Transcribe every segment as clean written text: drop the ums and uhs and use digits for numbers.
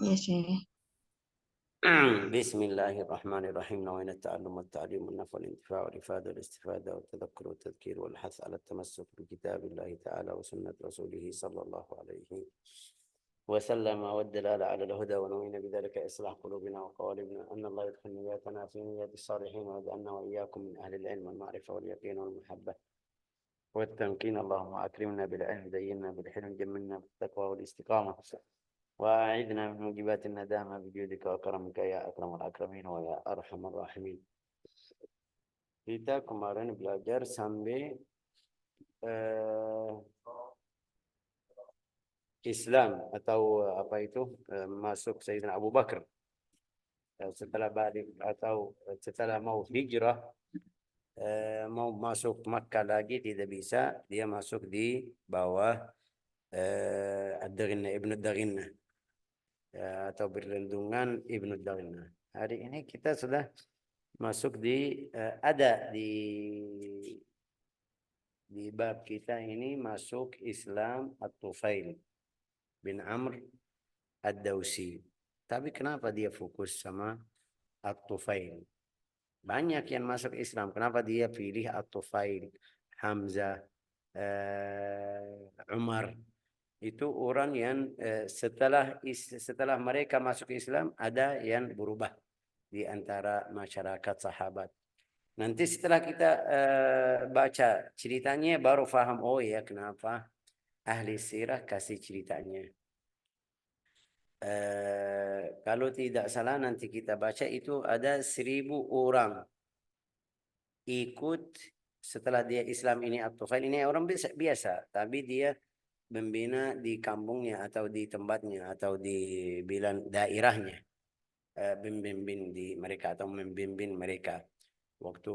Ya, Syekh. بسم الله الرحمن الرحيم. نوعين التعلم والتعليم والنفع والانتفاع والإفادة والاستفادة والتذكر والتذكير والحث على التمسك بكتاب الله تعالى وسنة رسوله صلى الله عليه وسلم والدلالة على الهدى، ونوعين بذلك إصلاح قلوبنا وقوالبنا، أن الله يدخل نياتنا في نيات الصالحين ويجعلنا وإياكم من أهل العلم والمعرفة واليقين والمحبة والتمكين. اللهم أكرمنا بالعلم، زينا بالحلم، جملنا بالتقوى والاستقامة، وأعذنا من موجبات الندامة بجودك وكرمك يا أكرم الأكرمين ويا أرحم الراحمين. Kita kemarin belajar sampai Islam atau apa itu masuk Sayyidina Abu Bakar setelah balik atau setelah mau hijrah, mau masuk Makkah lagi tidak bisa, dia masuk di bawah Ad-Daghinnah, Ibnu Daghinnah, atau berlindungan Ibnu Daghinnah. Hari ini kita sudah masuk di ada di bab kita ini masuk Islam At-Tufail bin Amr Ad-Dawsi. Tapi kenapa dia fokus sama At-Tufail? Banyak yang masuk Islam, kenapa dia pilih At-Tufail? Hamzah, Umar, itu orang yang setelah mereka masuk Islam ada yang berubah di antara masyarakat sahabat. Nanti setelah kita baca ceritanya baru paham, oh ya kenapa ahli sirah kasih ceritanya. Kalau tidak salah nanti kita baca itu ada 1.000 orang ikut setelah dia Islam ini. At-Tufail ini orang biasa, tapi dia membina di kampungnya atau di tempatnya atau di bilang daerahnya, membimbing di mereka atau membimbing mereka. Waktu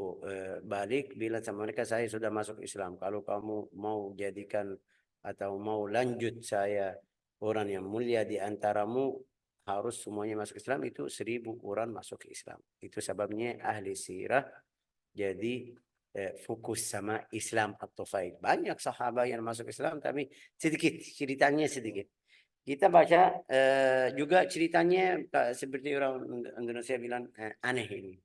balik bilang sama mereka, saya sudah masuk Islam, kalau kamu mau jadikan atau mau lanjut saya orang yang mulia di antaramu, harus semuanya masuk Islam. Itu 1.000 orang masuk Islam. Itu sebabnya ahli sirah jadi fokus sama Islam At-Tufail. Banyak sahabat yang masuk Islam tapi sedikit, ceritanya sedikit. Kita baca juga ceritanya seperti orang Indonesia bilang aneh ini.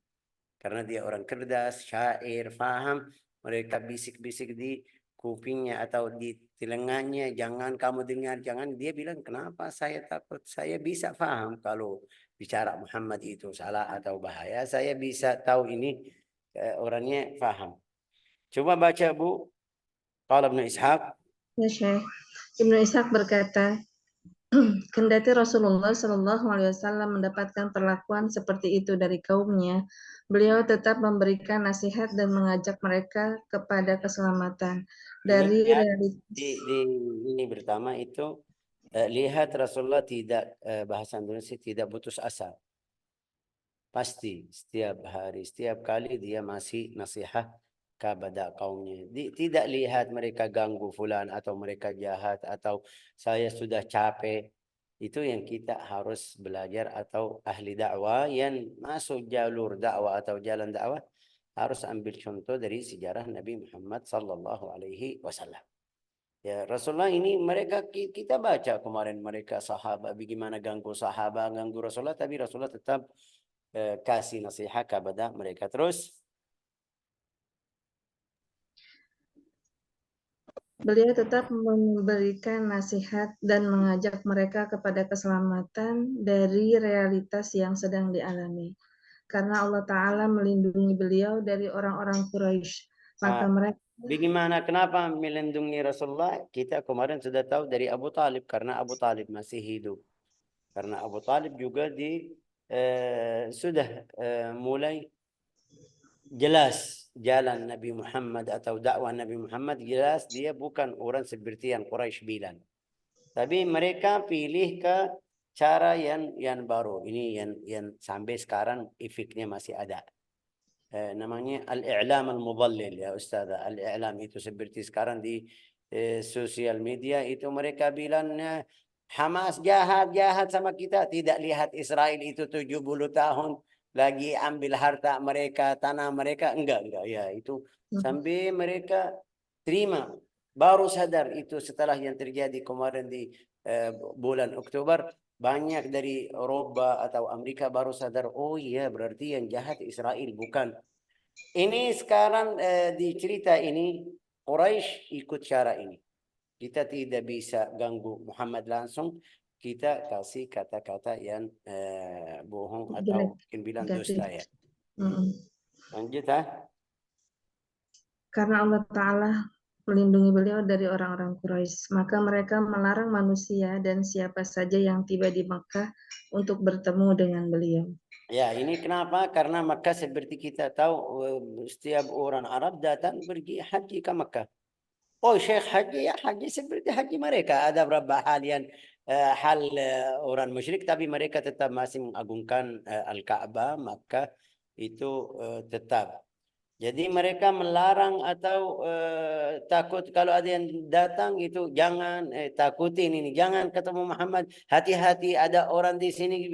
Karena dia orang cerdas, syair, faham, mereka bisik-bisik di kupingnya atau di telinganya, jangan kamu dengar, jangan. Dia bilang, kenapa saya takut? Saya bisa faham kalau bicara Muhammad itu salah atau bahaya. Saya bisa tahu ini orangnya faham. Coba baca Bu. Qala Ibnu Ishaq. Ya, Syekh. Ibnu Ishaq berkata, kendati Rasulullah Shallallahu Alaihi Wasallam mendapatkan perlakuan seperti itu dari kaumnya, beliau tetap memberikan nasihat dan mengajak mereka kepada keselamatan dari realitas. Ini pertama itu lihat Rasulullah tidak bahasa Indonesia tidak putus asa. Pasti setiap hari, setiap kali dia masih nasihat kepada kaumnya. Tidak lihat mereka ganggu fulan atau mereka jahat atau saya sudah capek. Itu yang kita harus belajar, atau ahli dakwah yang masuk jalur dakwah atau jalan dakwah harus ambil contoh dari sejarah Nabi Muhammad sallallahu alaihi wasallam. Ya, Rasulullah ini mereka kita baca kemarin, mereka sahabat bagaimana ganggu sahabat, ganggu Rasulullah, tapi Rasulullah tetap kasih nasihat kepada mereka. Terus Beliau tetap memberikan nasihat dan mengajak mereka kepada keselamatan dari realitas yang sedang dialami. Karena Allah Ta'ala melindungi beliau dari orang-orang Quraisy, maka mereka bagaimana, kenapa melindungi Rasulullah? Kita kemarin sudah tahu dari Abu Talib, karena Abu Talib masih hidup. Karena Abu Talib juga sudah mulai jelas jalan Nabi Muhammad atau dakwah Nabi Muhammad, jelas dia bukan orang seperti yang Quraisy bilang. Tapi mereka pilih ke cara yang baru. Ini yang sampai sekarang efeknya masih ada. Namanya al-i'lam al-mudallil ya Ustazah. Al-i'lam itu seperti sekarang di sosial media itu mereka bilang Hamas jahat sama kita. Tidak lihat Israel itu 70 tahun lagi ambil harta mereka, tanah mereka. Enggak. Ya itu sampai mereka terima. Baru sadar itu setelah yang terjadi kemarin di bulan Oktober. Banyak dari Eropa atau Amerika baru sadar, oh iya berarti yang jahat Israel, bukan. Ini sekarang di cerita ini Quraisy ikut cara ini. Kita tidak bisa ganggu Muhammad langsung. Kita kasih kata-kata yang bohong jelek, atau mungkin bilang negatif. dusta ya. Mm. Lanjut ah. Karena Allah Ta'ala melindungi beliau dari orang-orang Quraisy, maka mereka melarang manusia dan siapa saja yang tiba di Makkah untuk bertemu dengan beliau. Ya, ini kenapa? Karena Makkah seperti kita tahu setiap orang Arab datang pergi haji ke Makkah. Oh, Syekh haji ya haji seperti haji mereka. Ada beberapa hal yang hal orang musyrik, tapi mereka tetap masih mengagungkan Al-Ka'bah, Makkah itu tetap. Jadi mereka melarang atau takut kalau ada yang datang itu jangan takutin ini, jangan ketemu Muhammad, hati-hati ada orang di sini.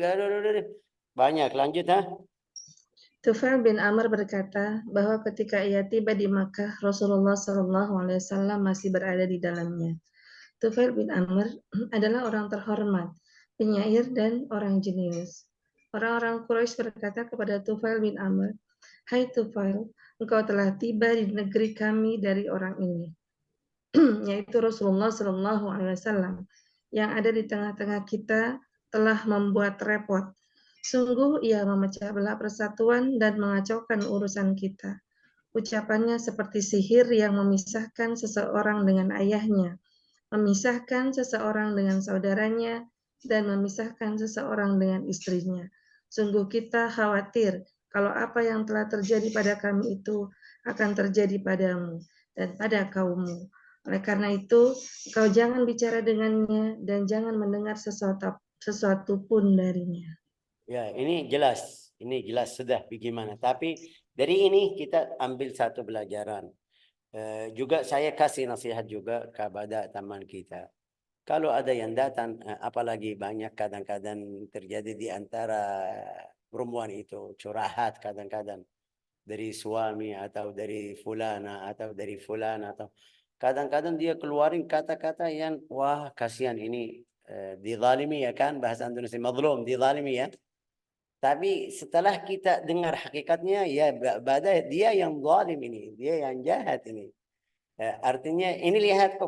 Banyak, lanjut ha. Tufail bin Amr berkata bahwa ketika ia tiba di Makkah, Rasulullah SAW masih berada di dalamnya. Tufail bin Amr adalah orang terhormat, penyair dan orang jenius. Orang-orang Quraisy berkata kepada Tufail bin Amr, "Hai Tufail, engkau telah tiba di negeri kami dari orang ini," yaitu Rasulullah SAW, yang ada di tengah-tengah kita telah membuat repot. Sungguh ia memecah belah persatuan dan mengacaukan urusan kita. Ucapannya seperti sihir yang memisahkan seseorang dengan ayahnya, memisahkan seseorang dengan saudaranya, dan memisahkan seseorang dengan istrinya. Sungguh kita khawatir kalau apa yang telah terjadi pada kami itu akan terjadi padamu dan pada kaummu. Oleh karena itu, kau jangan bicara dengannya dan jangan mendengar sesuatu pun darinya. Ya, ini jelas sudah bagaimana. Tapi dari ini kita ambil satu pelajaran. Juga saya kasih nasihat juga kepada teman kita. Kalau ada yang datang, apalagi banyak kadang-kadang terjadi di antara perempuan itu curhat kadang-kadang dari suami atau dari fulana atau dari fulana atau kadang-kadang dia keluarin kata-kata yang wah kasihan ini dizalimi ya kan, bahasa Indonesia mazlum, dizalimi ya. Tapi setelah kita dengar hakikatnya, ya badai dia yang zalim ini, dia yang jahat ini. Artinya ini lihat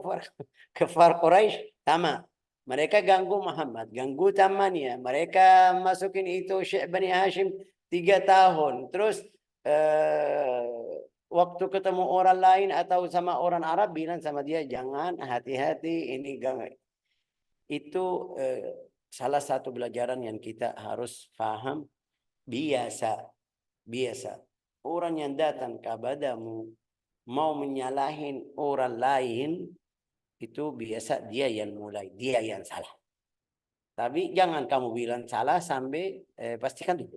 kafar Quraisy sama. Mereka ganggu Muhammad, ganggu temannya. Mereka masukin itu Syekh Bani Hashim 3 tahun. Terus eh, waktu ketemu orang lain atau sama orang Arab bilang sama dia jangan hati-hati ini gang. Itu salah satu pelajaran yang kita harus paham. Biasa orang yang datang kepadamu mau menyalahin orang lain itu biasa dia yang mulai, dia yang salah. Tapi jangan kamu bilang salah sampai pastikan dulu.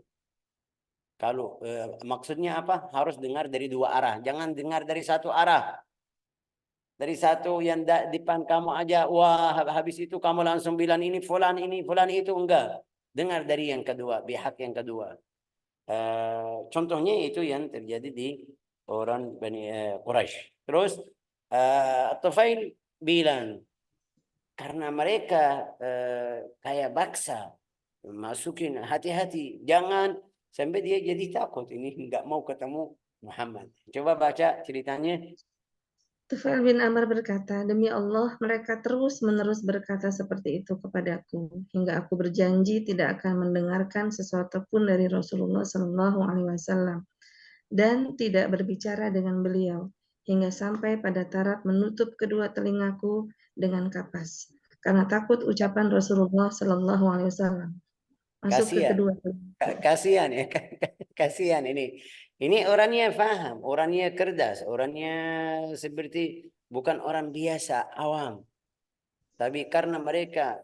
Kalau maksudnya apa? Harus dengar dari 2 arah, jangan dengar dari 1 arah. Dari satu yang depan kamu aja, wah habis itu kamu langsung bilang ini, fulan itu, enggak. Dengar dari yang kedua, pihak yang kedua. Contohnya itu yang terjadi di orang Bani Quraisy. Terus Tufail bilang karena mereka kayak baksa masukin hati-hati jangan sampai dia jadi takut ini nggak mau ketemu Muhammad. Coba baca ceritanya. Tufail bin Amr berkata, "Demi Allah, mereka terus-menerus berkata seperti itu kepadaku, hingga aku berjanji tidak akan mendengarkan sesuatu pun dari Rasulullah SAW dan tidak berbicara dengan beliau, hingga sampai pada taraf menutup kedua telingaku dengan kapas, karena takut ucapan Rasulullah SAW masuk ke Kasihan, kedua telingaku." kasihan ya, kasihan ini. Ini orangnya paham, orangnya cerdas, orangnya seperti bukan orang biasa, awam. Tapi karena mereka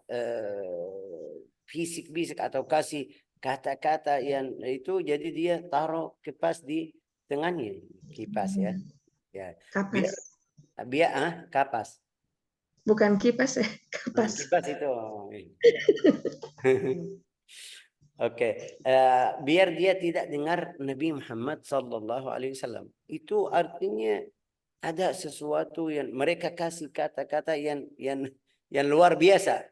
fisik-fisik atau kasih kata-kata yang itu, jadi dia taruh kipas di tengahnya, kipas ya, ya. Kapas, Biar biar kapas, bukan kipas ya, kapas. kipas itu. Oke, biar dia tidak dengar Nabi Muhammad Sallallahu Alaihi Wasallam. Itu artinya ada sesuatu yang mereka kasih kata-kata yang luar biasa.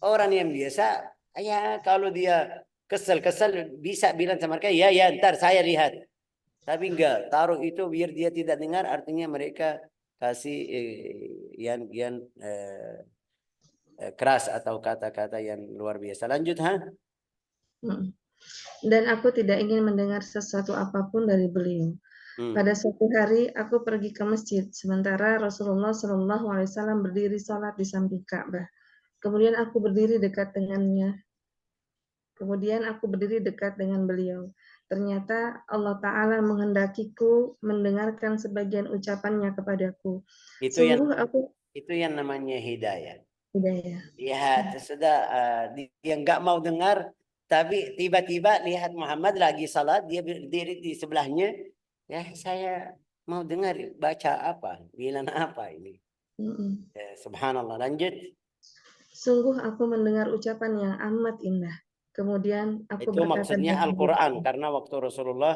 Orang yang biasa, ya kalau dia kesel-kesel bisa bilang sama mereka, ya ya ntar saya lihat. Tapi enggak, taruh itu biar dia tidak dengar, artinya mereka kasih keras atau kata-kata yang luar biasa. Lanjut, ha? Mm. Dan aku tidak ingin mendengar sesuatu apapun dari beliau. Hmm. Pada suatu hari aku pergi ke masjid, sementara Rasulullah Shallallahu Alaihi Wasallam berdiri sholat di samping Ka'bah. Kemudian aku berdiri dekat dengannya. Kemudian aku berdiri dekat dengan beliau. Ternyata Allah Ta'ala menghendakiku mendengarkan sebagian ucapannya kepadaku. Itu yang Sungguh aku itu yang namanya hidayah. hidayah. Lihat sudah dia nggak mau dengar, tapi tiba-tiba lihat Muhammad lagi salat, dia berdiri di sebelahnya. Ya saya mau dengar baca apa, bilang apa ini. Mm-mm. Subhanallah. Lanjut. Sungguh aku mendengar ucapan yang amat indah. Kemudian aku Itu berkata maksudnya dalam Al-Quran, diriku, karena waktu Rasulullah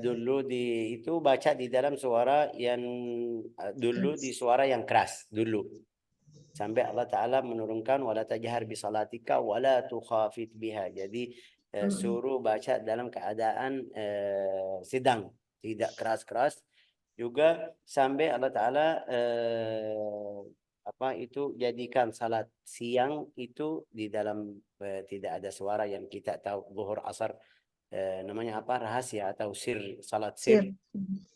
dulu itu baca di dalam suara yang dulu di suara yang keras dulu. Sampai Allah Ta'ala menurunkan wala tajhar bi salatika wala tukhafit biha. Jadi mm-mm. suruh baca dalam keadaan sedang, tidak keras-keras. Juga sampai Allah Ta'ala apa itu jadikan salat siang itu di dalam tidak ada suara yang kita tahu zuhur asar namanya apa rahasia atau sir salat sir. Sir.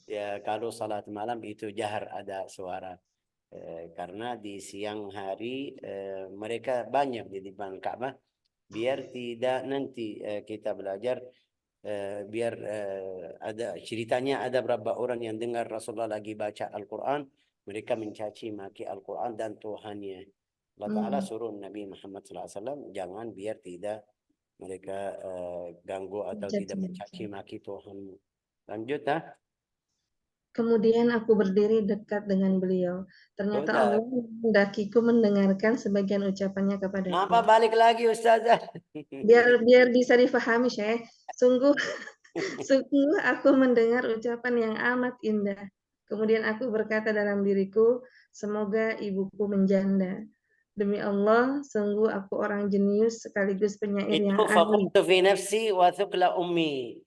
Ya kalau salat malam itu jahar ada suara. Karena di siang hari mereka banyak di depan Ka'bah biar tidak nanti kita belajar biar ada ceritanya ada beberapa orang yang dengar Rasulullah lagi baca Al-Quran, mereka mencaci maki Al-Quran dan Tuhannya. Allah Ta'ala Mm. suruh Nabi Muhammad SAW jangan biar tidak mereka ganggu atau Caci tidak mencaci maki. maki Tuhanmu. Lanjut, ha? Kemudian aku berdiri dekat dengan beliau. Ternyata Sudah. Allah menghendakiku mendengarkan sebagian ucapannya Kenapa kepadaku. balik lagi Ustazah? Biar biar bisa difahami, Syekh. Sungguh sungguh aku mendengar ucapan yang amat indah. Kemudian aku berkata dalam diriku, semoga ibuku menjanda. Demi Allah, sungguh aku orang jenius sekaligus penyair Itu yang ahli. faqultu fi nafsi wa thuqla ummi.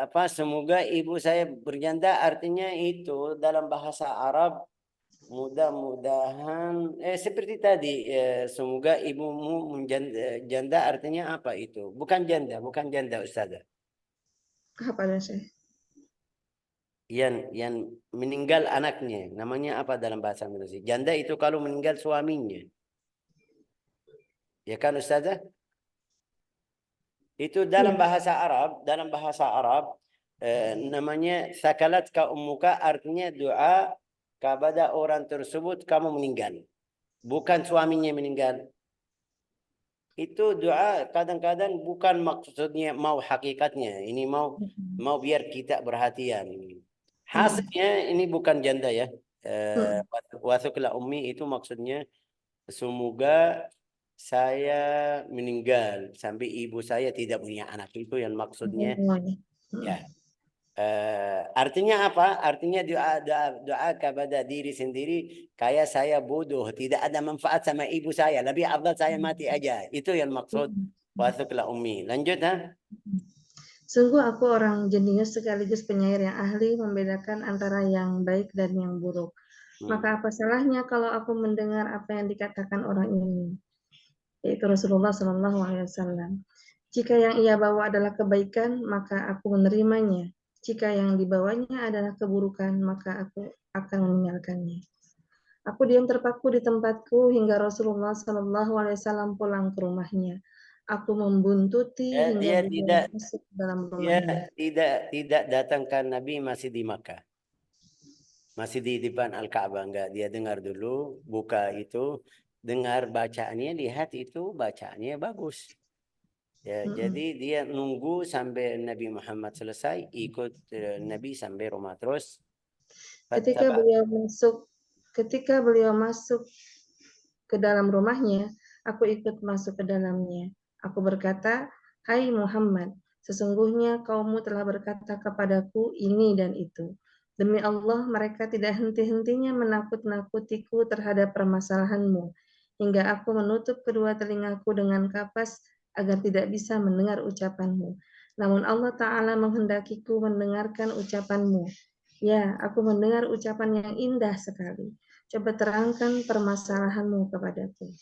Apa semoga ibu saya berjanda artinya itu dalam bahasa Arab mudah-mudahan seperti tadi semoga ibumu menjanda janda artinya apa itu? Bukan janda Ustazah. Apa ya, Syekh? Yang meninggal anaknya namanya apa dalam bahasa Indonesia? Janda itu kalau meninggal suaminya. Ya kan Ustazah? Itu Iya. dalam bahasa Arab namanya sakalat ka ummuka artinya doa kepada orang tersebut kamu meninggal. Bukan suaminya meninggal. Itu doa kadang-kadang bukan maksudnya mau hakikatnya. Ini Mm-mm. mau biar kita perhatian. Mm-mm. Hasilnya ini bukan janda ya. Mm-mm. Wasukla ummi itu maksudnya semoga saya meninggal sampai ibu saya tidak punya anak itu yang maksudnya Semuanya. ya. Mm-mm. Artinya apa? Artinya doa kepada diri sendiri kayak saya bodoh, tidak ada manfaat sama ibu saya, lebih afdal saya mati aja. Itu yang maksud Mm-mm. wasukla ummi. Lanjut, ha? Sungguh aku orang jenius sekaligus penyair yang ahli membedakan antara yang baik dan yang buruk. Maka Hmm. apa salahnya kalau aku mendengar apa yang dikatakan orang ini, yaitu Rasulullah Shallallahu Alaihi Wasallam. Jika yang ia bawa adalah kebaikan, maka aku menerimanya. Jika yang dibawanya adalah keburukan, maka aku akan meninggalkannya. Aku diam terpaku di tempatku hingga Rasulullah Shallallahu Alaihi Wasallam pulang ke rumahnya. Aku membuntuti Ya, hingga beliau masuk ke dalam dia rumahnya. tidak datangkan Nabi masih di Makkah. Masih di depan Al-Ka'bah enggak dia dengar dulu, buka itu, dengar bacaannya, lihat itu bacaannya bagus. Ya, Mm-mm. jadi dia nunggu sampai Nabi Muhammad selesai, ikut Nabi sampai rumah terus. Ketika Fattaba. beliau masuk, ketika beliau masuk ke dalam rumahnya, aku ikut masuk ke dalamnya. Aku berkata, "Hai Muhammad, sesungguhnya kaummu telah berkata kepadaku ini dan itu. Demi Allah, mereka tidak henti-hentinya menakut-nakutiku terhadap permasalahanmu, hingga aku menutup kedua telingaku dengan kapas agar tidak bisa mendengar ucapanmu. Namun Allah Ta'ala menghendakiku mendengarkan ucapanmu. Ya, aku mendengar ucapan yang indah sekali. Coba terangkan permasalahanmu kepadaku.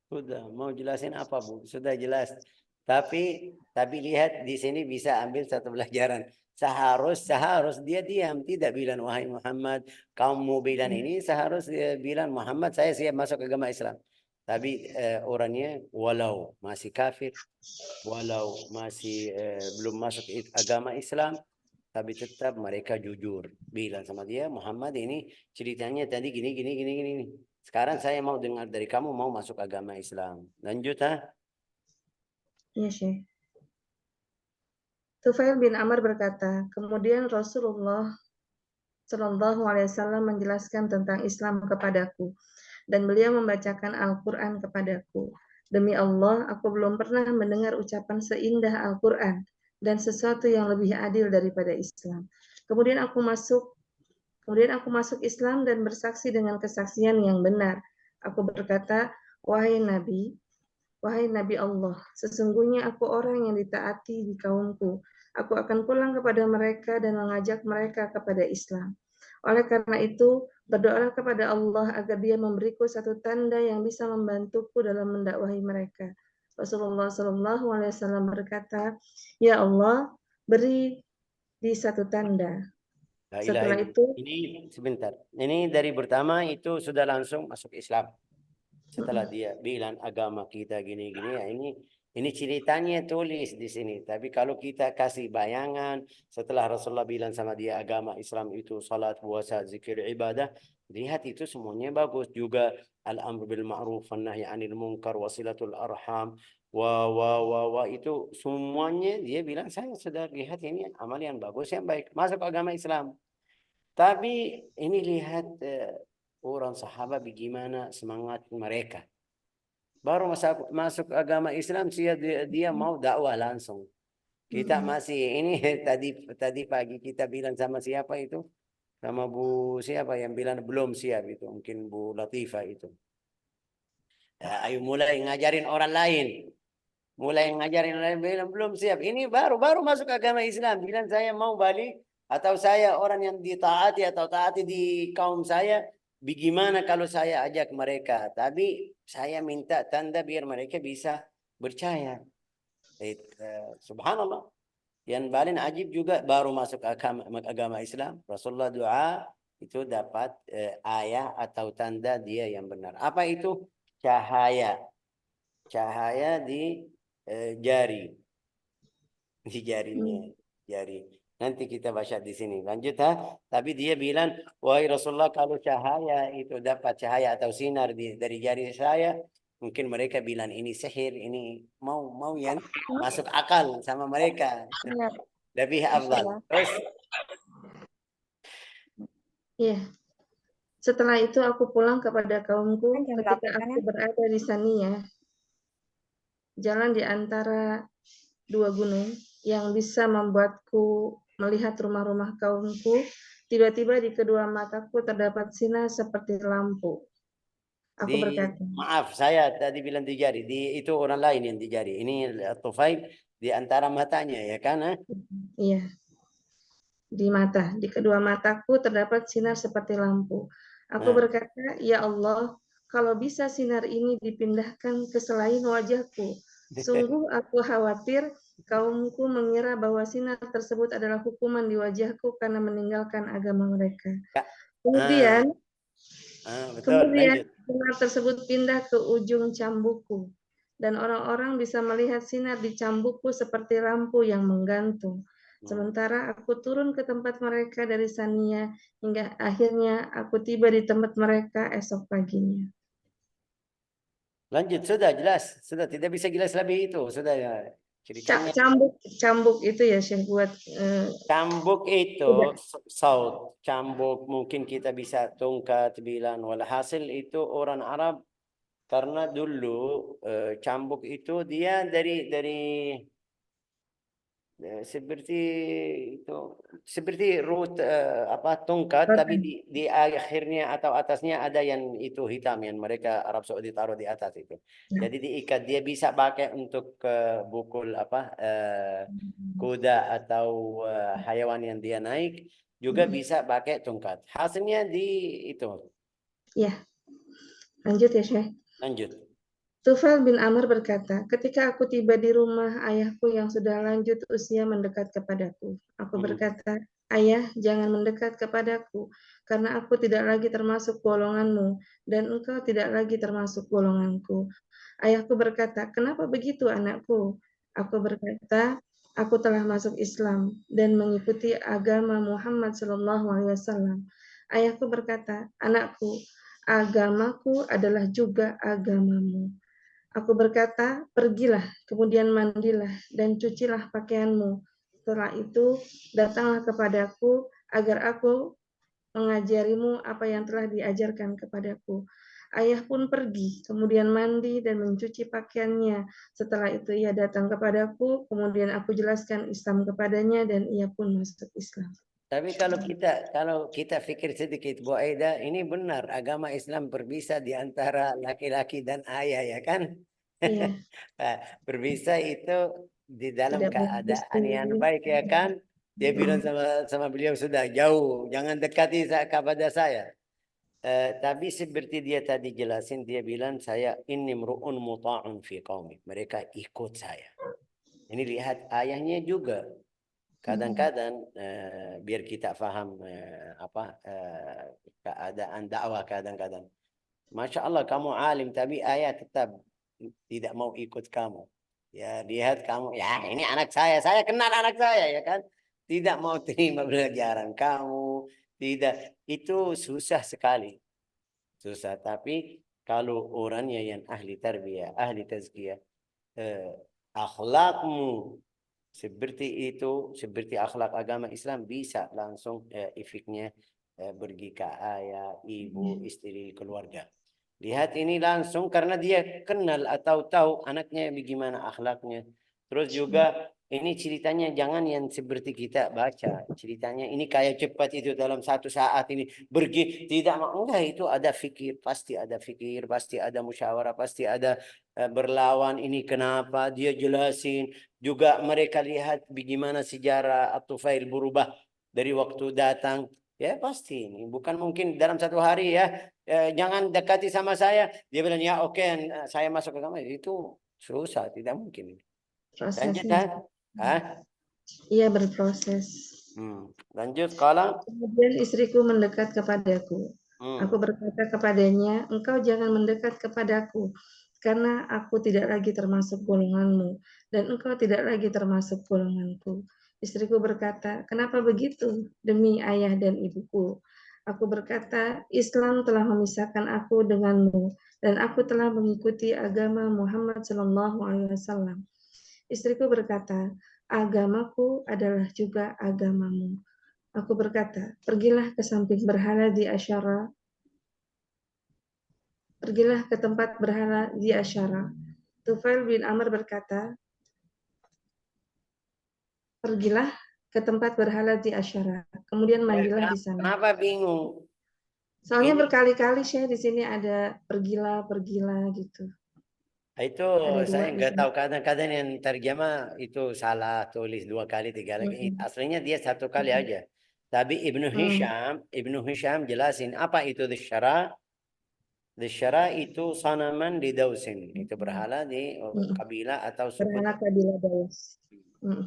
Sudah, mau jelasin apa Bu? Sudah jelas. Tapi lihat di sini bisa ambil satu pelajaran. Seharus dia diam, tidak bilang wahai Muhammad, kamu bilang ini, seharus dia bilang Muhammad, saya siap masuk agama Islam. Tapi orangnya walau masih kafir, walau masih belum masuk agama Islam, tapi tetap mereka jujur bilang sama dia, Muhammad ini ceritanya tadi gini gini gini gini. Sekarang saya mau dengar dari kamu mau masuk agama Islam. Lanjut ha? Ya, Syekh. Tufail bin Amr berkata, kemudian Rasulullah Shallallahu Alaihi Wasallam menjelaskan tentang Islam kepadaku, dan beliau membacakan Al-Quran kepadaku. Demi Allah, aku belum pernah mendengar ucapan seindah Al-Quran dan sesuatu yang lebih adil daripada Islam. Kemudian aku masuk Islam dan bersaksi dengan kesaksian yang benar. Aku berkata, wahai Nabi Allah, sesungguhnya aku orang yang ditaati di kaumku. Aku akan pulang kepada mereka dan mengajak mereka kepada Islam. Oleh karena itu, berdoalah kepada Allah agar Dia memberiku satu tanda yang bisa membantuku dalam mendakwahi mereka. Rasulullah Shallallahu Alaihi Wasallam berkata, Ya Allah, beri di satu tanda. La ilaha Setelah illallah. itu, Ini sebentar. Ini dari pertama itu sudah langsung masuk Islam. Setelah dia bilang agama kita gini-gini, ya ini ceritanya tulis di sini. Tapi kalau kita kasih bayangan setelah Rasulullah bilang sama dia agama Islam itu salat, puasa, zikir, ibadah, lihat itu semuanya bagus. Juga al-amr bil ma'ruf wan nahy 'anil munkar, wasilatul arham, wa itu semuanya dia bilang saya sudah lihat ini amal yang bagus yang baik. Masuk agama Islam. Tapi ini lihat orang sahabat bagaimana semangat mereka. Baru masuk agama Islam dia mau dakwah langsung. Kita masih ini tadi pagi kita bilang sama siapa itu? Sama Bu siapa yang bilang belum siap itu? Mungkin Bu Latifah itu. Ya, ayo mulai ngajarin orang lain. Mulai ngajarin orang lain bilang belum siap. Ini baru masuk agama Islam. Bilang saya mau balik atau saya orang yang ditaati atau taati di kaum saya. Bagaimana kalau saya ajak mereka? Tapi saya minta tanda biar mereka bisa percaya. Subhanallah. Yang paling ajib juga baru masuk agama Islam. Rasulullah doa itu dapat ayah atau tanda dia yang benar. Apa itu? Cahaya. Cahaya di jari. Di jarinya. Jari. Nanti kita baca di sini. Lanjut ha. Tapi dia bilang, wahai Rasulullah kalau cahaya itu dapat cahaya atau sinar dari jari saya, mungkin mereka bilang ini sihir, ini mau yang masuk akal sama mereka. Lebih afdal. Terus ya. Setelah itu aku pulang kepada kaumku ketika aku berada di Sania, jalan di antara dua gunung yang bisa membuatku melihat rumah-rumah kaumku. Tiba-tiba di kedua mataku terdapat sinar seperti lampu. Aku berkata, maaf saya tadi bilang di jari, itu orang lain yang di jari. Ini Tufail di antara matanya ya kan? iya, di mata, di kedua mataku terdapat sinar seperti lampu. Aku berkata, ya Allah, kalau bisa sinar ini dipindahkan ke selain wajahku. Sungguh aku khawatir kaumku mengira bahwa sinar tersebut adalah hukuman di wajahku karena meninggalkan agama mereka. Kemudian betul, lanjut. sinar tersebut pindah ke ujung cambukku. Dan orang-orang bisa melihat sinar di cambukku seperti lampu yang menggantung. Sementara aku turun ke tempat mereka dari Sania hingga akhirnya aku tiba di tempat mereka esok paginya. Lanjut, sudah jelas. Sudah tidak bisa jelas lebih itu. Sudah ya. Ceritanya. Cambuk itu ya Syekh buat Cambuk itu saut. Cambuk mungkin kita bisa tungkat bilang. Walhasil itu orang Arab karena dulu cambuk itu dia dari Seperti itu, seperti tongkat, tapi Rotan. di akhirnya atau atasnya ada yang itu hitam yang mereka Arab Saudi taruh di atas itu. Ya. Jadi diikat, dia bisa pakai untuk bukul kuda atau hewan yang dia naik, juga bisa pakai tongkat. Hasilnya di itu. Ya, lanjut ya Syekh. Lanjut. Tufail bin Amr berkata, ketika aku tiba di rumah ayahku yang sudah lanjut usia mendekat kepadaku. Aku berkata, ayah jangan mendekat kepadaku, karena aku tidak lagi termasuk golonganmu, dan engkau tidak lagi termasuk golonganku. Ayahku berkata, kenapa begitu anakku? Aku berkata, aku telah masuk Islam dan mengikuti agama Muhammad SAW. Ayahku berkata, anakku, agamaku adalah juga agamamu. Aku berkata, pergilah, kemudian mandilah, dan cucilah pakaianmu. Setelah itu, datanglah kepadaku, agar aku mengajarimu apa yang telah diajarkan kepadaku. Ayah pun pergi, kemudian mandi dan mencuci pakaiannya. Setelah itu ia datang kepadaku, kemudian aku jelaskan Islam kepadanya, dan ia pun masuk Islam. Tapi kalau kita pikir sedikit, Bu Aida, ini benar agama Islam berbisa di antara laki-laki dan ayah, ya kan? Iya, Berbisa itu di dalam tidak boleh keadaan yang berselisih. baik, ya kan? Dia bilang sama beliau, sudah jauh, jangan dekati kepada saya. Tapi seperti dia tadi jelasin, dia bilang saya inni mru'un muta'un fi qaumi. Mereka ikut saya. Ini lihat ayahnya juga. Kadang-kadang biar kita paham keadaan dakwah kadang-kadang. Masya Allah kamu alim, tapi ayah tetap tidak mau ikut kamu. Ya lihat kamu, ya ini anak saya kenal anak saya, ya kan. Tidak mau terima pelajaran kamu, tidak. Itu susah sekali. Susah, tapi kalau orangnya yang ahli tarbiyah, ahli tazkiyah, akhlakmu seperti itu, seperti akhlak agama Islam, bisa langsung efeknya pergi ke ayah, ibu, istri, keluarga. Lihat ini langsung karena dia kenal atau tahu anaknya bagaimana akhlaknya. Terus juga ini ceritanya jangan yang seperti kita baca. Ceritanya ini kayak cepat itu dalam satu saat ini pergi. Tidak, enggak, itu ada fikir. Pasti ada fikir, pasti ada musyawarah, pasti ada berlawan. Ini kenapa dia jelasin. Juga mereka lihat bagaimana sejarah At-Tufail berubah dari waktu datang. Ya pasti ini. Bukan mungkin dalam satu hari ya. Jangan dekati sama saya. Dia bilang ya oke, saya masuk ke kamar. Itu susah, tidak mungkin. Lanjut Prosesnya. ha? Hah? Ia berproses. Lanjut sekarang. Kemudian istriku mendekat kepadaku. Aku Hmm. berkata kepadanya, engkau jangan mendekat kepadaku, karena aku tidak lagi termasuk golonganmu, dan engkau tidak lagi termasuk golonganku. Istriku berkata, kenapa begitu? Demi ayah dan ibuku. Aku berkata, Islam telah memisahkan aku denganmu, dan aku telah mengikuti agama Muhammad SAW. Istriku berkata, agamaku adalah juga agamamu. Aku berkata, pergilah ke samping berhala di Asyara. Pergilah ke tempat berhala di Asyara. Tufail bin Amr berkata, pergilah ke tempat berhala di Asyara. Kemudian mandilah di sana. Kenapa bingung? Soalnya Ini berkali-kali Syekh di sini ada pergilah, pergilah gitu. itu Ada saya dua di nggak sini. tahu, kadang-kadang yang terjemah itu salah tulis 2 kali 3 kali. Hmm. Aslinya dia 1 kali aja. Tapi Hmm. Ibnu Hisham jelasin apa itu disyara. Disyara itu sanaman di Dausin. Itu berhala di Hmm. kabilah atau suku Berhala Daus. kabilah Daus. Hmm.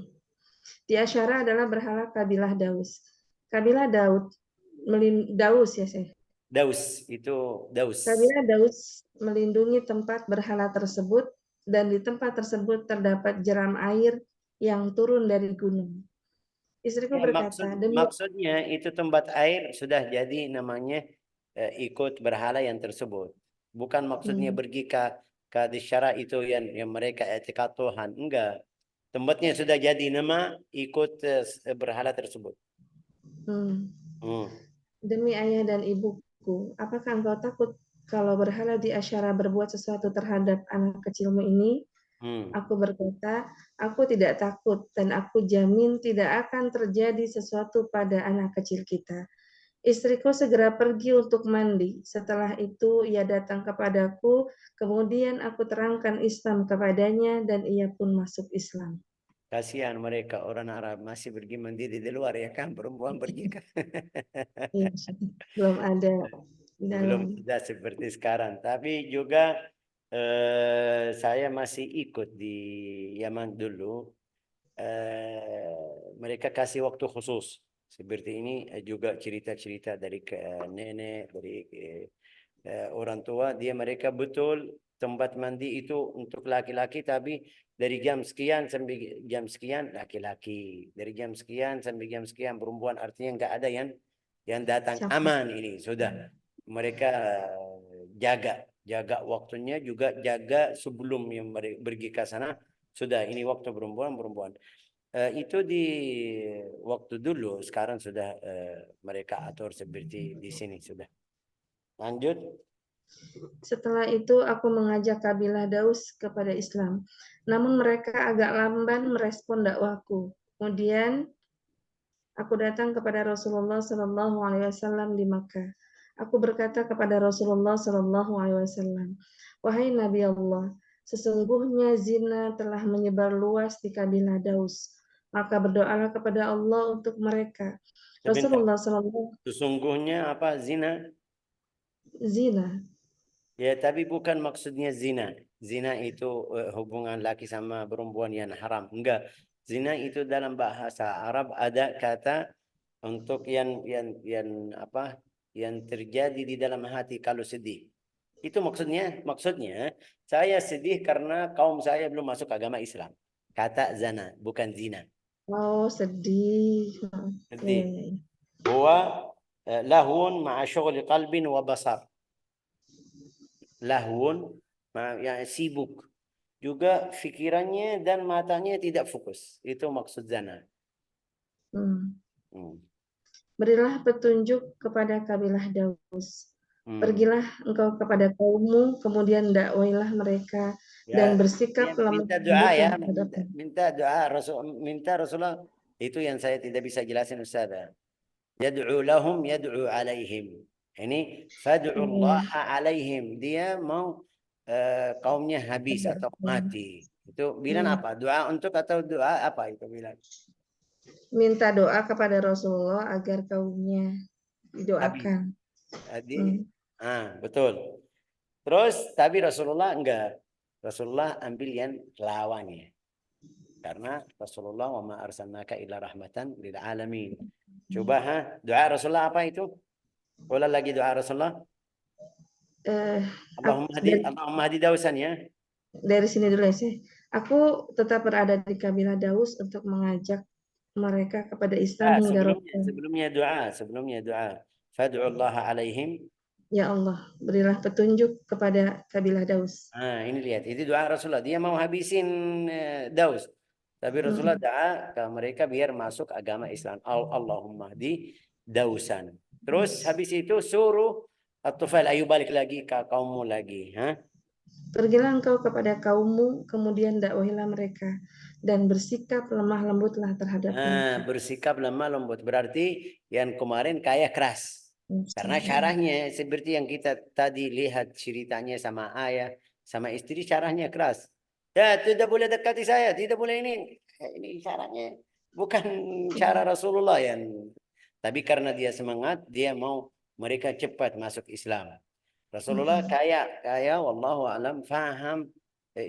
Di Asyara adalah berhala kabilah Daus. Kabilah Daus ya Syekh. Daus itu Daus. Kabilah Daus melindungi tempat berhala tersebut, dan di tempat tersebut terdapat jeram air yang turun dari gunung. Istriku Ya, berkata, demi maksudnya itu tempat air sudah jadi namanya ikut berhala yang tersebut. Bukan maksudnya hmm, pergi ke disyara itu yang mereka etikat Tuhan. Enggak. Tempatnya sudah jadi nama ikut berhala tersebut. hmm, Hmm. demi ayah dan ibuku, apakah engkau takut kalau berhala di Asyara berbuat sesuatu terhadap anak kecilmu ini? Hmm. Aku berkata, aku tidak takut dan aku jamin tidak akan terjadi sesuatu pada anak kecil kita. Istriku segera pergi untuk mandi. Setelah itu ia datang kepadaku, kemudian aku terangkan Islam kepadanya dan ia pun masuk Islam. Kasihan mereka orang Arab masih pergi mandi di luar ya kan, perempuan pergi kan. Iya, belum ada di Belum dalam. ada seperti sekarang. Tapi juga saya masih ikut di Yaman dulu. Mereka kasih waktu khusus. Seperti ini juga cerita-cerita dari nenek, dari orang tua. Mereka betul tempat mandi itu untuk laki-laki, tapi dari jam sekian sampai jam sekian laki-laki. Dari jam sekian sampai jam sekian perempuan. Artinya nggak ada yang datang, Siapa? aman ini sudah. Mereka jaga waktunya, juga jaga sebelum yang pergi ke sana. Sudah ini waktu perempuan. Itu di waktu dulu, sekarang sudah mereka atur seperti di sini sudah. Lanjut. Setelah itu aku mengajak kabilah Daus kepada Islam. Namun mereka agak lamban merespon dakwahku. Kemudian aku datang kepada Rasulullah Shallallahu Alaihi Wasallam di Makkah. Aku berkata kepada Rasulullah Shallallahu Alaihi Wasallam, wahai Nabi Allah, sesungguhnya zina telah menyebar luas di kabilah Daus. Maka berdoalah kepada Allah untuk mereka. Sebentar. Rasulullah Shallallahu Sesungguhnya apa zina? zina. Ya, tapi bukan maksudnya zina. Zina itu hubungan laki sama perempuan yang haram. Enggak. Zina itu dalam bahasa Arab ada kata untuk yang apa? Yang terjadi di dalam hati kalau sedih. Itu maksudnya saya sedih karena kaum saya belum masuk agama Islam. Kata zina, bukan zina. Oh, sedih. Ya, Sedih. ya, ya. Huwa lahun ma'a syughli qalbin wa basar. Lahun, yang sibuk. Juga pikirannya dan matanya tidak fokus. Itu maksud zina. Hmm. Hmm. Berilah petunjuk kepada kabilah Daus. Hmm. Pergilah engkau kepada kaummu, kemudian dakwailah mereka dan Ya, bersikap lemah minta doa lembutlah ya, terhadap minta doa minta Rasulullah. Itu yang saya tidak bisa jelasin Ustaz. Yad'u lahum yad'u alaihim. Ini fad'u Allah mereka. alaihim. Dia mau kaumnya habis atau mati. Itu bilang Hmm. apa? Doa untuk atau doa apa itu bilang? Minta doa kepada Rasulullah agar kaumnya Habis. didoakan. Jadi, Hmm. betul. Terus tapi Rasulullah enggak. Rasulullah ambil yang lawannya. Karena Rasulullah wa ma arsalnaka illa rahmatan lil alamin. Coba doa Rasulullah apa itu? Ulang lagi doa Rasulullah. Eh, Allahumma dari, Allahumma hadi dausan ya. dari sini dulu ya sih. Aku tetap berada di kabilah Daus untuk mengajak mereka kepada Islam hingga Rasul. Sebelumnya doa. Fad'u Allah alaihim. Ya Allah, berilah petunjuk kepada kabilah Daus. Ini lihat, itu doa Rasulullah. Dia mau habisin Daus. Tapi Rasulullah Mm-mm. doa ke mereka biar masuk agama Islam. Allahumma di Dausan. Terus habis itu suruh At-Tufail, ayo balik lagi ke kaummu lagi. Pergilah engkau kepada kaummu, kemudian dakwahilah mereka, dan bersikap lemah lembutlah terhadap mereka. Bersikap lemah lembut. Berarti yang kemarin kaya keras. Karena caranya seperti yang kita tadi lihat ceritanya sama ayah, sama istri, caranya keras. Ya, tidak boleh dekati saya, tidak boleh ini. Ini caranya bukan cara Rasulullah yang. Tapi karena dia semangat, dia mau mereka cepat masuk Islam. Rasulullah kaya wallahu alam faham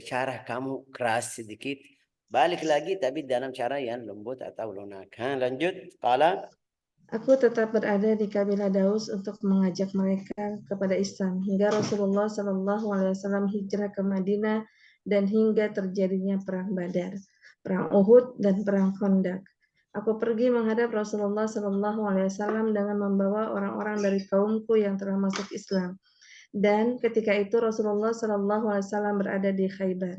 cara kamu keras sedikit. Balik lagi tapi dalam cara yang lembut atau lunak. Lanjut. Qala. Aku tetap berada di kabilah Daus untuk mengajak mereka kepada Islam hingga Rasulullah Shallallahu Alaihi Wasallam hijrah ke Madinah dan hingga terjadinya perang Badar, perang Uhud dan perang Khandaq. Aku pergi menghadap Rasulullah Shallallahu Alaihi Wasallam dengan membawa orang-orang dari kaumku yang telah masuk Islam. Dan ketika itu Rasulullah Shallallahu Alaihi Wasallam berada di Khaybar.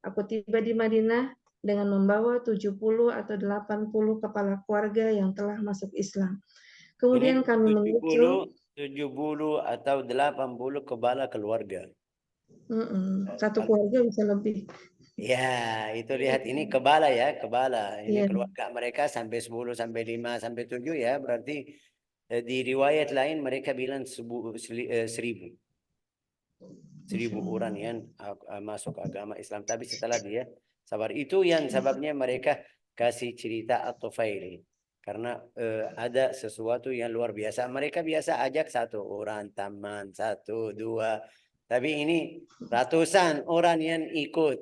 Aku tiba di Madinah dengan membawa 70 atau 80 kepala keluarga yang telah masuk Islam. Ini Kemudian kami menyusul 70 atau 80 kepala keluarga. satu keluarga bisa lebih. Ya, itu lihat ini kebala ya, kebala. Ini Iya, keluarga mereka sampai 10, sampai 5, sampai 7 ya. Berarti di riwayat lain mereka bilang 1000. Masya 1000 orang Allah. yang masuk agama Islam. Tapi setelah dia sabar. Itu yang sebabnya mereka kasih cerita At-Tufail. Karena ada sesuatu yang luar biasa. Mereka biasa ajak satu orang teman, satu, dua. Tapi ini ratusan orang yang ikut.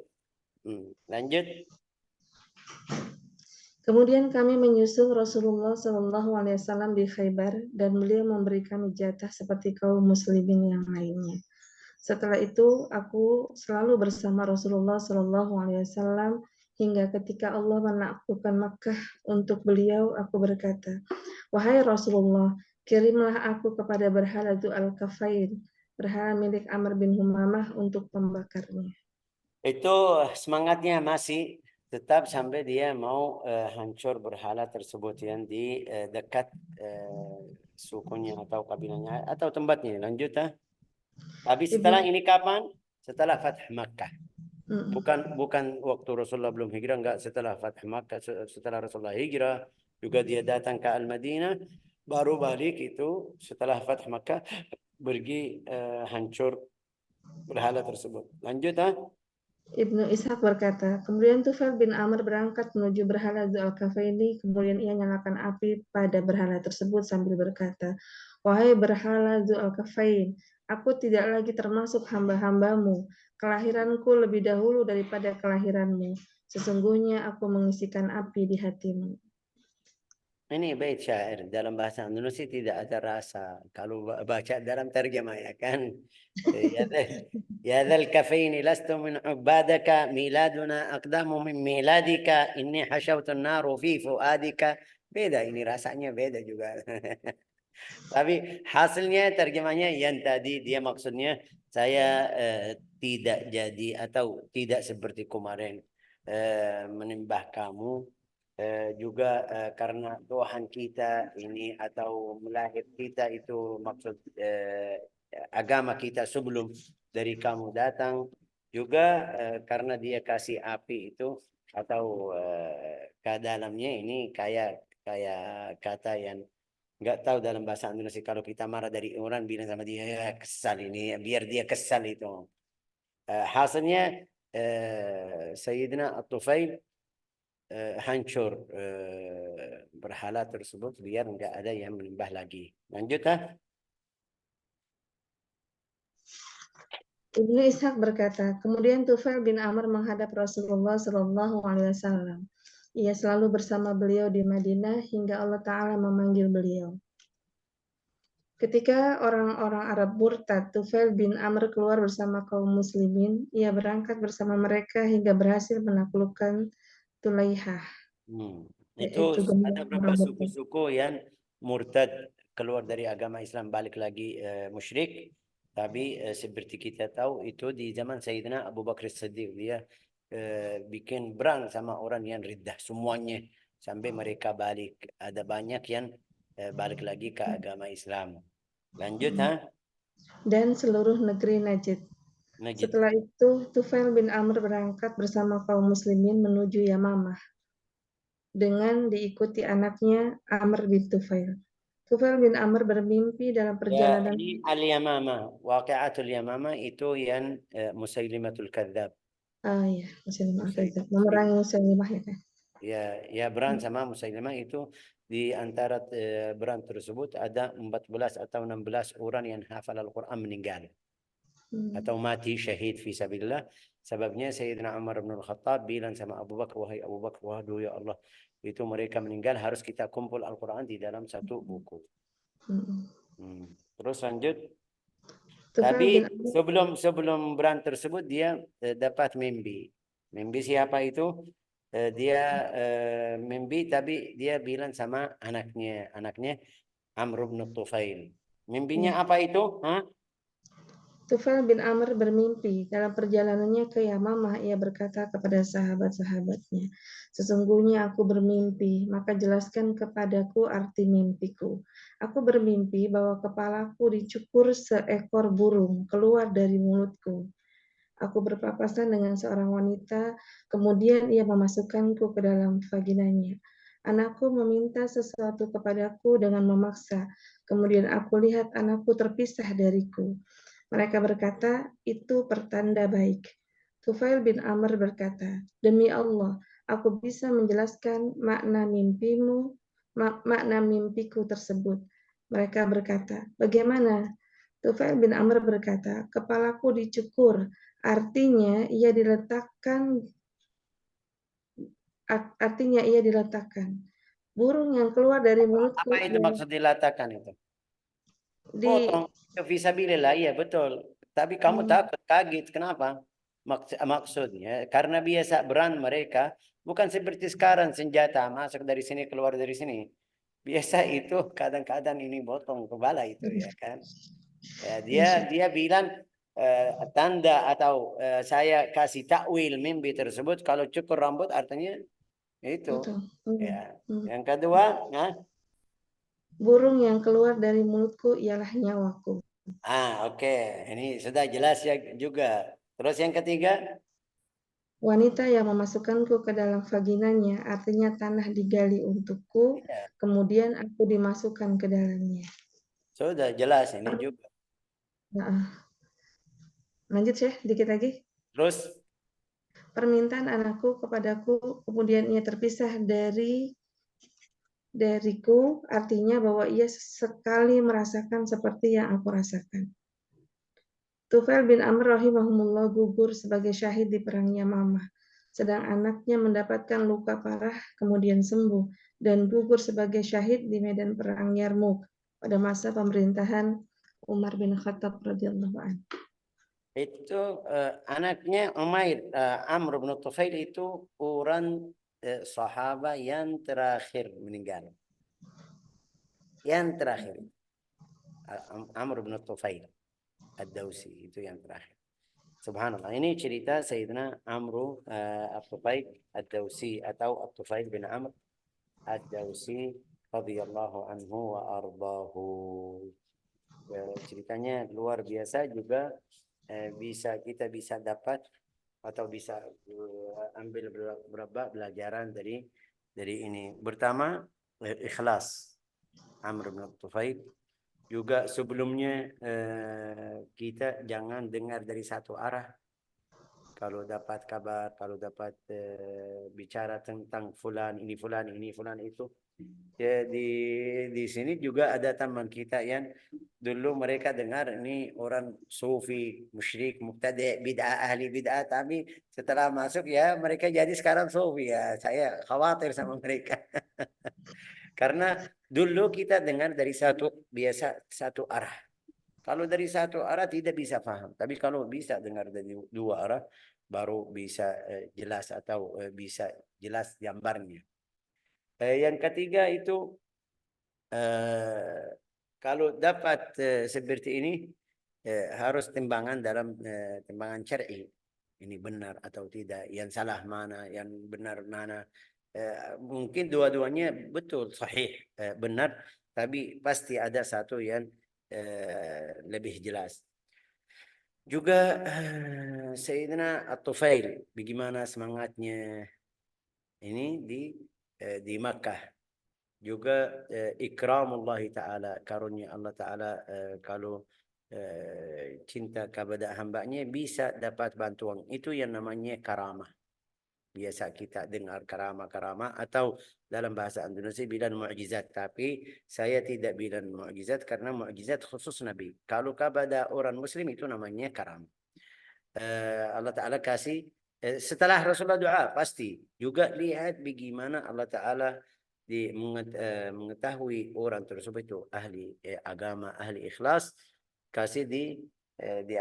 Lanjut. Kemudian kami menyusul Rasulullah Shallallahu Alaihi Wasallam di Khaybar dan beliau memberi kami jatah seperti kaum muslimin yang lainnya. Setelah itu aku selalu bersama Rasulullah Shallallahu Alaihi Wasallam hingga ketika Allah menaklukkan Makkah untuk beliau, aku berkata, wahai Rasulullah, kirimlah aku kepada berhala Al-Kafain, berhala milik Amr bin Humamah untuk pembakarnya. Itu semangatnya masih tetap sampai dia mau hancur berhala tersebut yang di dekat sukunya atau kabilahnya atau tempatnya. Lanjut ah. Tapi Ibnu setelah ini kapan? Setelah Fath Makkah. Mm, Bukan waktu Rasulullah belum hijrah, enggak, setelah Fath Makkah, setelah Rasulullah hijrah juga dia datang ke Al-Madinah, baru balik itu setelah Fath Makkah pergi hancur berhala tersebut. Lanjut ah. Ibnu Ishaq berkata, kemudian Tufail bin Amr berangkat menuju berhala Dzul-Kafaini, kemudian ia nyalakan api pada berhala tersebut sambil berkata, wahai berhala Dzul-Kafain, aku tidak lagi termasuk hamba-hambamu, kelahiranku lebih dahulu daripada kelahiranmu, sesungguhnya aku mengisikan api di hatimu. Ini bait syair dalam bahasa Indonesia tidak ada rasa. Kalau baca dalam terjemah ya kan. Ya ya dzal kafaini lastu min ubadaka miladuna aqdamu min miladika inni hashawtu naru fi fuadika. Beda ini rasanya beda juga. Tapi hasilnya terjemahnya yang tadi dia maksudnya saya tidak jadi atau tidak seperti kemarin menembah kamu juga karena Tuhan kita ini atau melahir kita itu maksud agama kita sebelum dari kamu datang juga karena dia kasih api itu atau ke dalamnya ini kayak kayak kata yang nggak tahu dalam bahasa Indonesia kalau kita marah dari orang bilang sama dia ya kesal ini biar dia kesal itu hasilnya Sayyidina At-Tufail hancur berhala tersebut biar nggak ada yang menyembah lagi. Lanjut ah. Ibnu Ishaq berkata, kemudian Tufail bin Amr menghadap Rasulullah Shallallahu Alaihi Wasallam. Ia selalu bersama beliau di Madinah hingga Allah Ta'ala memanggil beliau. Ketika orang-orang Arab murtad, Tufail bin Amr keluar bersama kaum muslimin, ia berangkat bersama mereka hingga berhasil menaklukkan Tulaihah, Itu yaitu ada gemuk berapa orang murtad. suku-suku yang murtad keluar dari agama Islam balik lagi musyrik. Tapi seperti kita tahu itu di zaman Sayyidina Abu Bakar Siddiq dia bikin perang sama orang yang riddah semuanya sampai mereka balik. Ada banyak yang balik lagi ke agama Islam. Lanjut ha? Dan seluruh negeri Najd. Najid. Setelah itu, Tufail bin Amr berangkat bersama kaum muslimin menuju Yamamah dengan diikuti anaknya Amr bin Tufail. Tufail bin Amr bermimpi dalam Ya, perjalanan. ini Al-Yamamah. Waqi'atul Yamamah itu yang Musailimatul Kadzab. Ah ya, Musailimah Musail, Al-Kadzab. Memerangi Musailimah ya kan? ya berang sama Musailimah itu di antara berang tersebut ada 14 atau 16 orang yang hafal Al-Quran meninggal atau mati syahid fi sabilillah. Sebabnya Sayyidina Umar bin Al-Khattab bilang sama Abu Bakar, wahai Abu Bakar, waduh ya Allah, itu mereka meninggal harus kita kumpul Al-Quran di dalam satu buku. Terus lanjut. Tufail bin Tapi Amr. sebelum berang tersebut dia dapat mimpi. Mimpi siapa itu? Dia mimpi tapi dia bilang sama anaknya Amr bin Tufail. Ya. Mimpinya apa itu? Hah? Tufail bin Amr bermimpi. Dalam perjalanannya ke Yamamah, ia berkata kepada sahabat-sahabatnya, sesungguhnya aku bermimpi, maka jelaskan kepadaku arti mimpiku. Aku bermimpi bahwa kepalaku dicukur seekor burung keluar dari mulutku. Aku berpapasan dengan seorang wanita, kemudian ia memasukkanku ke dalam vaginanya. Anakku meminta sesuatu kepadaku dengan memaksa. Kemudian aku lihat anakku terpisah dariku. Mereka berkata, itu pertanda baik. Tufail bin Amr berkata, demi Allah, aku bisa menjelaskan makna mimpiku tersebut. Mereka berkata, bagaimana? Tufail bin Amr berkata, kepalaku dicukur, artinya ia diletakkan. Burung yang keluar dari Apa mulutku itu maksud dilatakan itu? di Potong. Fisabilillah, iya betul. Tapi kamu takut, kaget. Kenapa? Maksudnya, karena biasa brand mereka, bukan seperti sekarang senjata, masuk dari sini, keluar dari sini. Biasa itu kadang-kadang ini potong kepala itu ya kan. Ya, dia bilang tanda atau saya kasih takwil mimpi tersebut kalau cukur rambut artinya itu. betul. Ya. Yang kedua, nah, Burung yang keluar dari mulutku ialah nyawaku. oke. Ini sudah jelas ya juga. Terus yang ketiga, Wanita yang memasukkanku ke dalam vaginanya, artinya tanah digali untukku, ya, kemudian aku dimasukkan ke dalamnya. sudah jelas ini juga. Nah, lanjut ya, dikit lagi. Terus Permintaan anakku kepadaku, kemudian ia terpisah dariku, artinya bahwa ia sekali merasakan seperti yang aku rasakan. Tufail bin Amr rahimahumullah gugur sebagai syahid di perang Yamamah, sedang anaknya mendapatkan luka parah kemudian sembuh dan gugur sebagai syahid di medan perang Yarmuk pada masa pemerintahan Umar bin Khattab radhiyallahu anhu. itu anaknya Umair Amr bin Tufail itu orang sahabat yang terakhir meninggal. Yang terakhir Amr bin Tufail Ad-Dausi itu yang terakhir. Subhanallah. Ini cerita Sayyidina Amru At-Tufail Ad-Dausi atau At-Tufail bin Amr Ad-Dausi radhiyallahu anhu wa ardahu. Ceritanya luar biasa juga kita bisa dapat atau bisa ambil beberapa pelajaran dari ini. Pertama, ikhlas Amr bin Tufail. Juga sebelumnya kita jangan dengar dari satu arah. Kalau dapat kabar, kalau dapat bicara tentang fulan ini itu. Ya, di sini juga ada teman kita yang dulu mereka dengar ini orang sufi, musyrik, mubtadi', bid'ah, ahli bid'ah, tapi setelah masuk ya mereka jadi sekarang sufi ya. Saya khawatir sama mereka. Karena dulu kita dengar dari satu arah. Kalau dari satu arah tidak bisa paham. Tapi kalau bisa dengar dari dua arah, baru bisa jelas atau bisa jelas gambarnya. Yang ketiga itu eh, kalau dapat seperti ini harus timbangan dalam timbangan syar'i. Ini benar atau tidak, yang salah mana, yang benar mana. Mungkin dua-duanya betul, sahih, benar, tapi pasti ada satu yang lebih jelas. Juga Sayyidina At-Tufail, bagaimana semangatnya ini di Makkah. Juga ikramullah Ta'ala, karunia Allah Ta'ala kalau cinta kepada hambanya bisa dapat bantuan. Itu yang namanya karamah. Biasa kita dengar karamah-karamah atau dalam bahasa Indonesia bilang mukjizat. Tapi saya tidak bilang mukjizat karena mukjizat khusus Nabi. Kalau kepada orang Muslim itu namanya karamah. Allah Ta'ala kasih setelah Rasulullah doa pasti juga lihat bagaimana Allah Ta'ala mengetahui orang tersebut itu ahli agama, ahli ikhlas, kasih di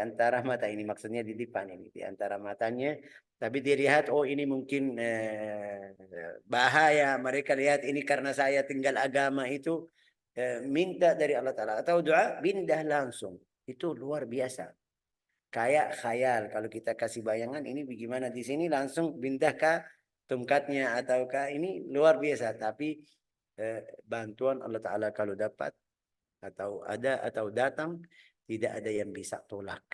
antara mata ini, maksudnya di depan ini, di antara matanya, tapi dia lihat oh ini mungkin bahaya, mereka lihat ini karena saya tinggal agama itu minta dari Allah Ta'ala atau doa pindah langsung, itu luar biasa. Kayak khayal kalau kita kasih bayangan ini bagaimana di sini langsung pindah ke tungkatnya ataukah ini luar biasa, tapi bantuan Allah Ta'ala kalau dapat atau ada atau datang tidak ada yang bisa tolak.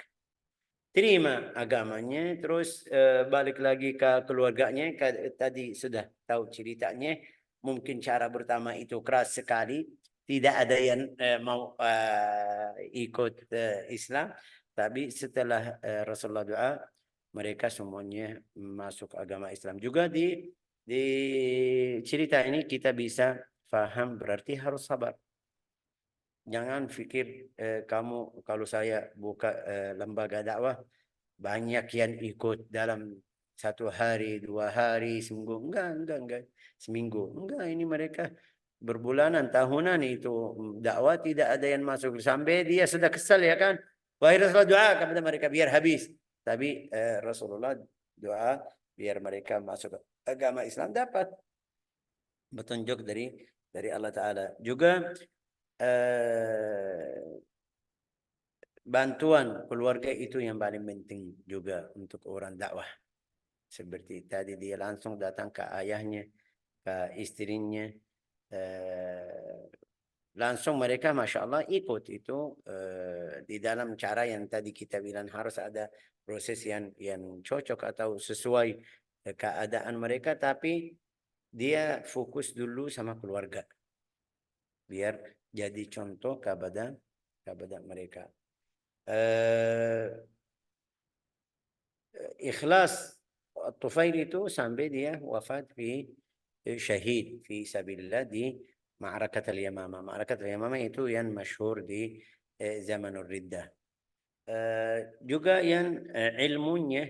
terima agamanya, terus balik lagi ke keluarganya. Tadi sudah tahu ceritanya. Mungkin cara pertama itu keras sekali, tidak ada yang mau ikut Islam. Tapi setelah Rasulullah doa, mereka semuanya masuk agama Islam. Juga di cerita ini kita bisa paham berarti harus sabar. Jangan pikir kamu kalau saya buka lembaga dakwah banyak yang ikut dalam 1 hari, 2 hari, seminggu. Enggak. Seminggu. Enggak, ini mereka berbulanan, tahunan itu dakwah tidak ada yang masuk. Sampai dia sudah kesal ya kan. Wahai Rasulullah doa kepada mereka biar habis. Tapi Rasulullah doa biar mereka masuk agama Islam dapat petunjuk dari Allah Ta'ala. Juga bantuan keluarga itu yang paling penting juga untuk orang dakwah. Seperti tadi dia langsung datang ke ayahnya, ke istrinya, langsung mereka Masya Allah ikut itu di dalam cara yang tadi kita bilang harus ada proses yang cocok atau sesuai keadaan mereka, tapi dia fokus dulu sama keluarga biar jadi contoh kepada mereka. Ikhlas Tufail itu sampai dia wafat syahid fi sabilillah di Ma'rakat al-Yamamah. Ma'rakat al-Yamamah itu yang masyhur di zamanul Riddah. Juga yang ilmunya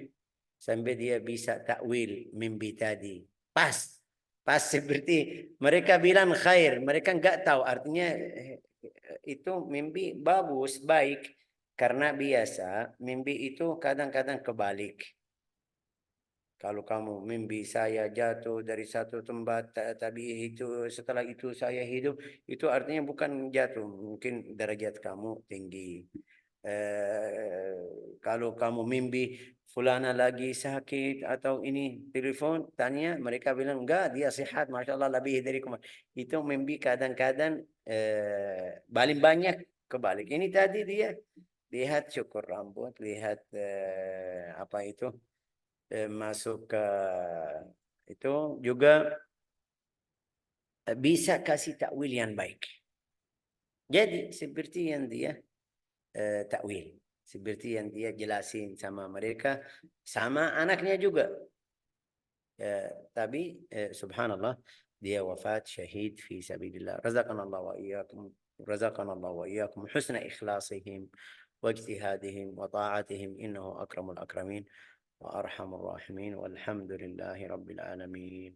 sampai dia bisa takwil mimpi tadi. Pas seperti mereka bilang khair, mereka enggak tahu artinya itu mimpi bagus, baik. Karena biasa mimpi itu kadang-kadang kebalik. Kalau kamu mimpi saya jatuh dari satu tempat, tapi itu setelah itu saya hidup, itu artinya bukan jatuh, mungkin derajat kamu tinggi. Kalau kamu mimpi fulana lagi sakit atau ini telepon tanya, mereka bilang enggak, dia sehat, masya Allah lebih dari kemarin. Itu mimpi kadang-kadang paling banyak kebalik. Ini tadi dia lihat cukur rambut, lihat apa itu masuk ke itu juga bisa kasih takwil yang baik. Jadi seperti yang dia takwil, seperti yang dia jelasin sama mereka, sama anaknya juga. Tapi subhanallah dia wafat syahid fi sabilillah. Razaqanallah wa iyyakum. Razaqanallah wa iyyakum husna ikhlasihim واجتهادهم وطاعتهم إنه أكرم الأكرمين وأرحم الراحمين والحمد لله رب العالمين.